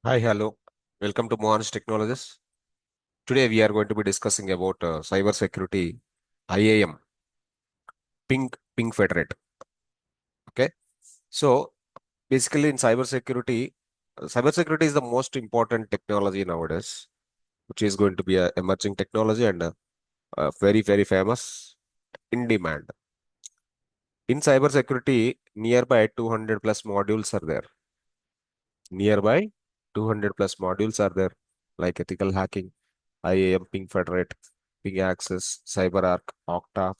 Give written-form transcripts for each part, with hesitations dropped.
Hi, hello. Welcome to Mohansh Technologies. Today we are going to be discussing about cybersecurity IAM, PingFederate. Okay. So basically in cybersecurity is the most important technology nowadays, which is going to be a emerging technology and very famous in demand. In cybersecurity, nearby 200 plus modules are there. Nearby 200 plus modules are there, like ethical hacking, IAM, PingFederate, Ping Access, CyberArk, Okta.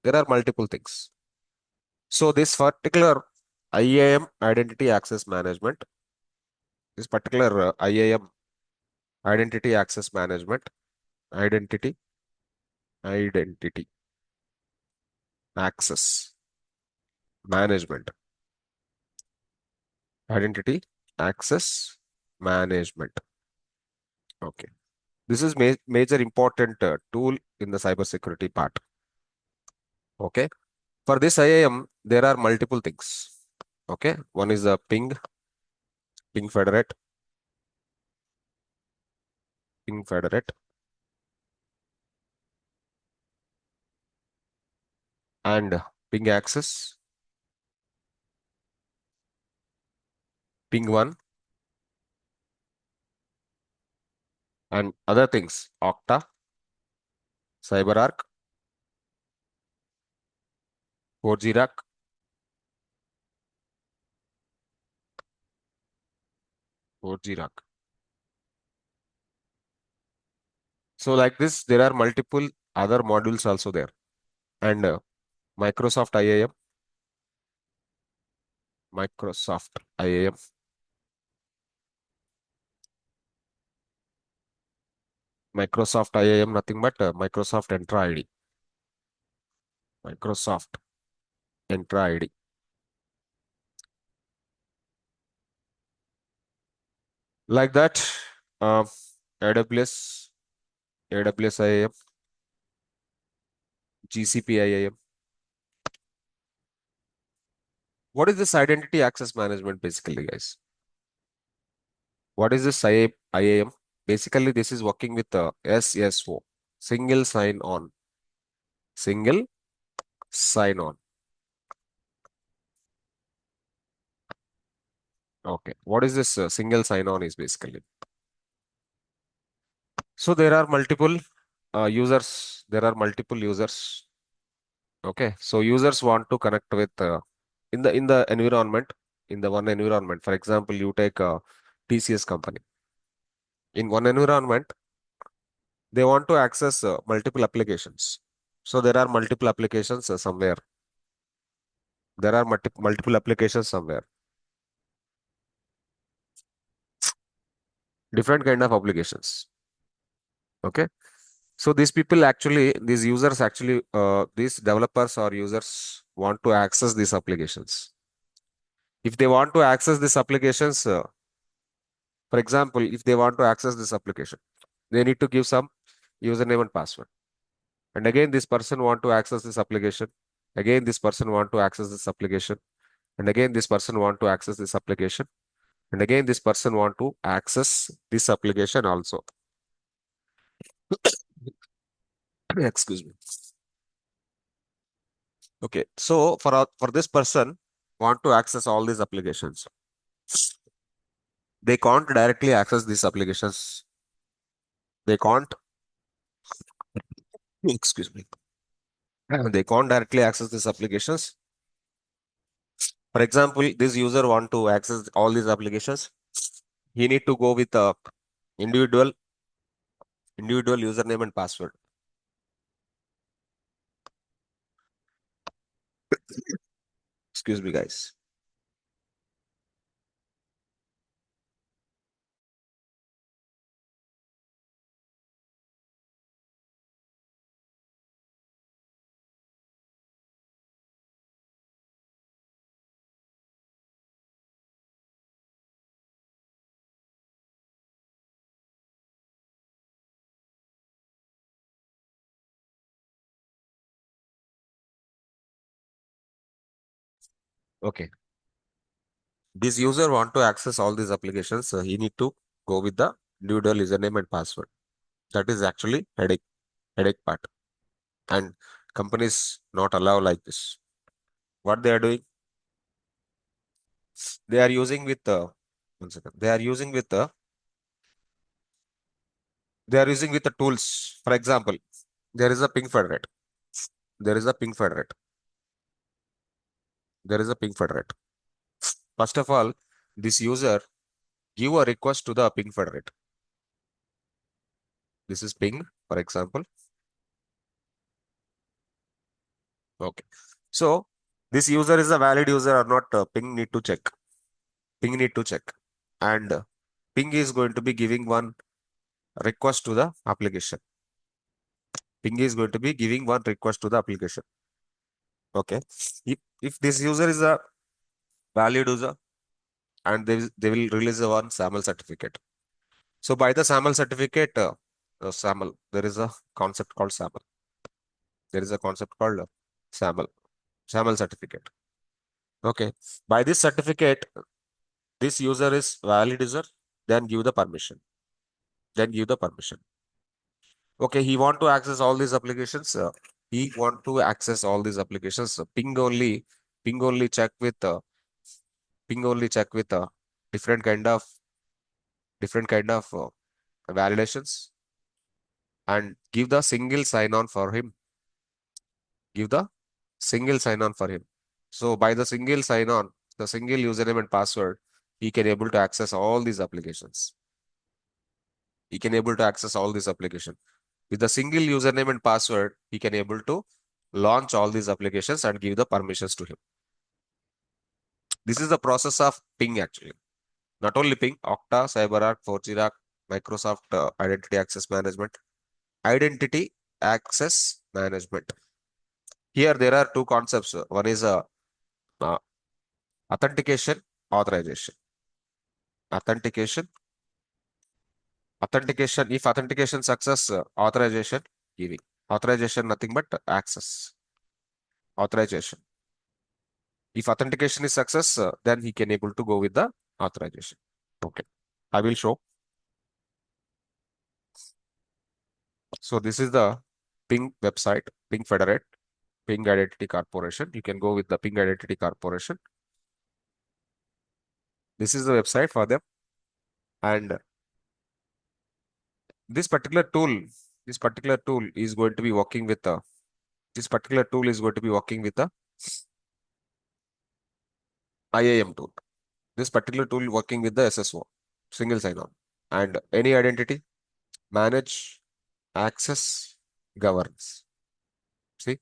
There are multiple things. So this particular IAM, Identity Access Management, this particular IAM, Identity Access Management, Identity, Identity Access Management, Identity Access Management. Okay. This is major important tool in the cybersecurity part. Okay. For this IAM, there are multiple things. Okay. One is the PingFederate, PingFederate, and Ping Access, Ping One, and other things. Okta, CyberArk, 4G Rack, 4G Rack. So like this, there are multiple other modules also there. And Microsoft IAM, Microsoft IAM, Microsoft IAM, nothing but Microsoft Entra ID, Microsoft Entra ID. Like that, uh, AWS, AWS IAM, GCP IAM. What is this identity access management basically, guys? What is this IAM? Basically, this is working with the SSO, single sign on, single sign on. Okay. What is this single sign on is basically? So there are multiple users. There are multiple users. Okay. So users want to connect with in the environment, in the one environment. For example, you take a TCS company. In one environment, they want to access multiple applications. So there are multiple applications somewhere. There are multiple applications somewhere. Different kind of applications. Okay. So these people actually, these users actually, these developers or users want to access these applications. If they want to access these applications, for example, if they want to access this application, they need to give some username and password. And again, this person want to access this application. Again, this person want to access this application. And again, this person want to access this application. And again, this person want to access this application also. Excuse me. Okay. So for this person want to access all these applications, they can't directly access these applications. They can't, excuse me, they can't directly access these applications. For example, this user want to access all these applications. He need to go with a individual individual username and password. Excuse me, guys. Okay. This user want to access all these applications, so he need to go with the individual username and password. That is actually headache part. And companies not allow like this. What they are doing? They are using with one second. They are using with the tools. For example, there is a PingFederate. There is a PingFederate. There is a PingFederate. First of all, this user give a request to the PingFederate. This is ping, for example. Okay. So this user is a valid user or not, ping need to check. Ping need to check. And ping is going to be giving one request to the application. Ping is going to be giving one request to the application. Okay. If this user is a valid user, and they will release a one SAML certificate. So by the SAML certificate, SAML, there is a concept called SAML. There is a concept called SAML, SAML certificate. Okay. By this certificate, this user is valid user, then give the permission. Then give the permission. Okay, he want to access all these applications. He want to access all these applications. Ping only check with ping only check with different kind of different kind of validations and give the single sign on for him. Give the single sign on for him. So by the single sign on, the single username and password, he can able to access all these applications. He can able to access all these applications. With the single username and password, he can able to launch all these applications and give the permissions to him. This is the process of ping actually. Not only ping, Okta, CyberArk, ForgeRock, Microsoft Identity Access Management. Identity Access Management. Here there are two concepts. One is uh, authentication, authorization. Authentication, authentication. If authentication success, authorization giving. Authorization nothing but access. Authorization. If authentication is success, then he can able to go with the authorization. Okay. I will show. So this is the Ping website, Ping Federate, Ping Identity Corporation. You can go with the Ping Identity Corporation. This is the website for them. And this particular tool, this particular tool is going to be working with the this particular tool is going to be working with the IAM tool. This particular tool working with the SSO, single sign-on, and any identity, manage, access, governance. See,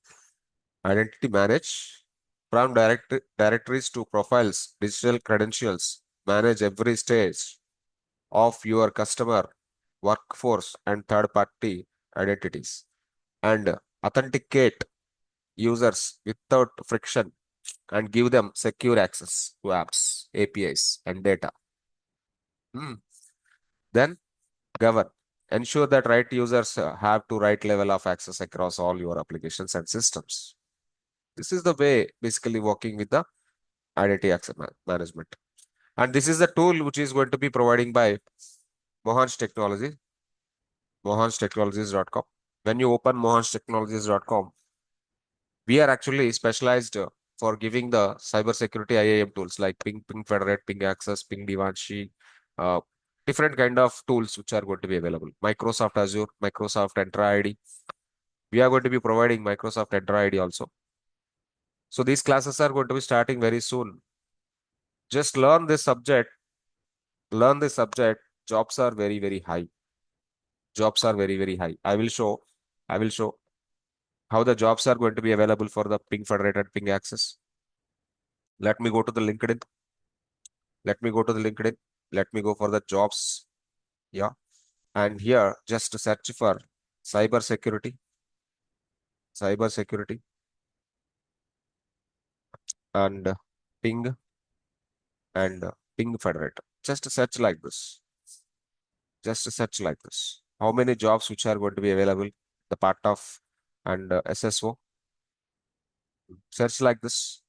identity manage from directories to profiles, digital credentials, manage every stage of your customer, workforce, and third-party identities, and authenticate users without friction and give them secure access to apps, APIs, and data. Hmm. Then govern. Ensure that right users have to right level of access across all your applications and systems. This is the way basically working with the identity access management. And this is the tool which is going to be providing by Mohansh Technology, mohanshtechnologies.com. When you open mohanshtechnologies.com, we are actually specialized for giving the cybersecurity IAM tools like Ping Federate, Ping Access, Ping Divanshi, uh, different kind of tools which are going to be available. Microsoft Azure, Microsoft Entra ID. We are going to be providing Microsoft Entra ID also. So these classes are going to be starting very soon. Just learn this subject. Learn this subject. Jobs are very, very high. Jobs are very, very high. I will show how the jobs are going to be available for the Ping Federate and Ping Access. Let me go to the LinkedIn. Let me go to the LinkedIn. Let me go for the jobs. Yeah. And here, just to search for cybersecurity, cybersecurity, and ping and ping federate. Just a search like this. Just a search like this. How many jobs which are going to be available? The part of and SSO. Search like this.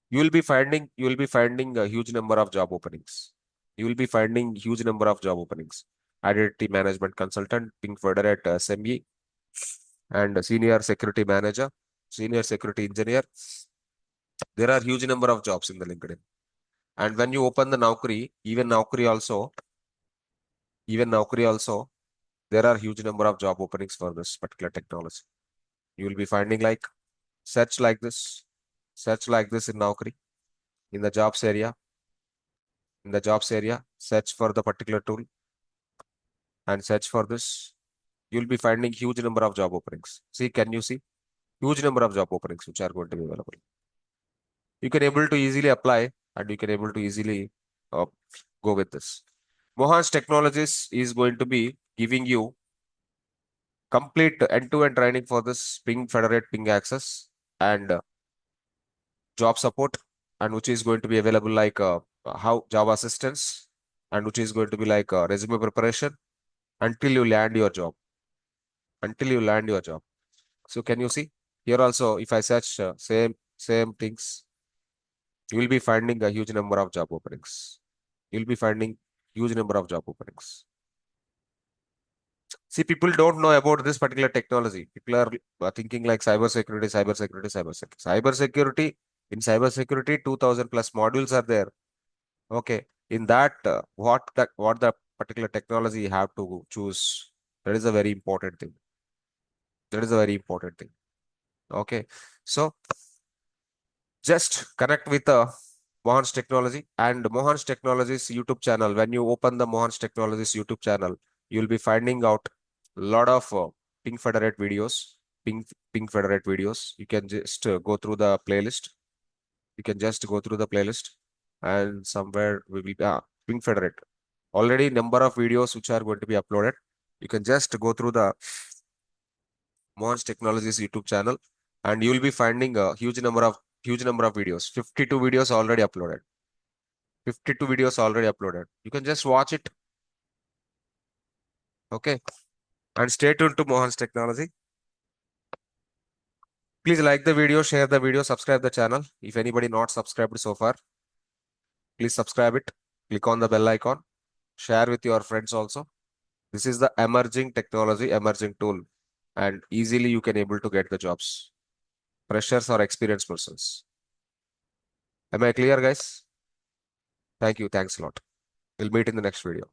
you will be finding a huge number of job openings. You will be finding huge number of job openings. Identity management consultant, PingFederate SME, and senior security manager, senior security engineer. There are huge number of jobs in the LinkedIn. And when you open the Naukri, even Naukri also, there are huge number of job openings for this particular technology. You will be finding like search like this, search like this in Naukri, in the jobs area, search for the particular tool and search for this. You'll be finding huge number of job openings. See, can you see? Huge number of job openings which are going to be available. You can able to easily apply and you can able to easily uh, go with this. Mohansh Technologies is going to be giving you complete end-to-end training for this Ping Federate Ping Access and job support, and which is going to be available like how Java assistance, and which is going to be like resume preparation until you land your job. Until you land your job. So can you see here also? If I search same things, you will be finding a huge number of job openings. You'll be finding huge number of job openings. See, people don't know about this particular technology. People are thinking like cybersecurity, cybersecurity, cybersecurity. Cybersecurity, in cybersecurity, 2000 plus modules are there. Okay. In that, what the particular technology you have to choose. That is a very important thing. That is a very important thing. Okay. So just connect with Mohan's Technology and Mohan's Technologies YouTube channel. When you open the Mohan's Technologies YouTube channel, you'll be finding out a lot of Ping Federate videos. Ping Federate videos. You can just go through the playlist. You can just go through the playlist, and somewhere we will Ping Federate. Already number of videos which are going to be uploaded. You can just go through the Mohan's Technologies YouTube channel, and you will be finding a huge number of videos. 52 videos already uploaded. 52 videos already uploaded. You can just watch it. Okay. And stay tuned to Mohan's Technology. Please like the video, share the video, subscribe the channel. If anybody not subscribed so far, please subscribe it. Click on the bell icon. Share with your friends also. This is the emerging technology, emerging tool, and easily you can able to get the jobs. Freshers or experienced persons. Am I clear, guys? Thank you. Thanks a lot. We'll meet in the next video.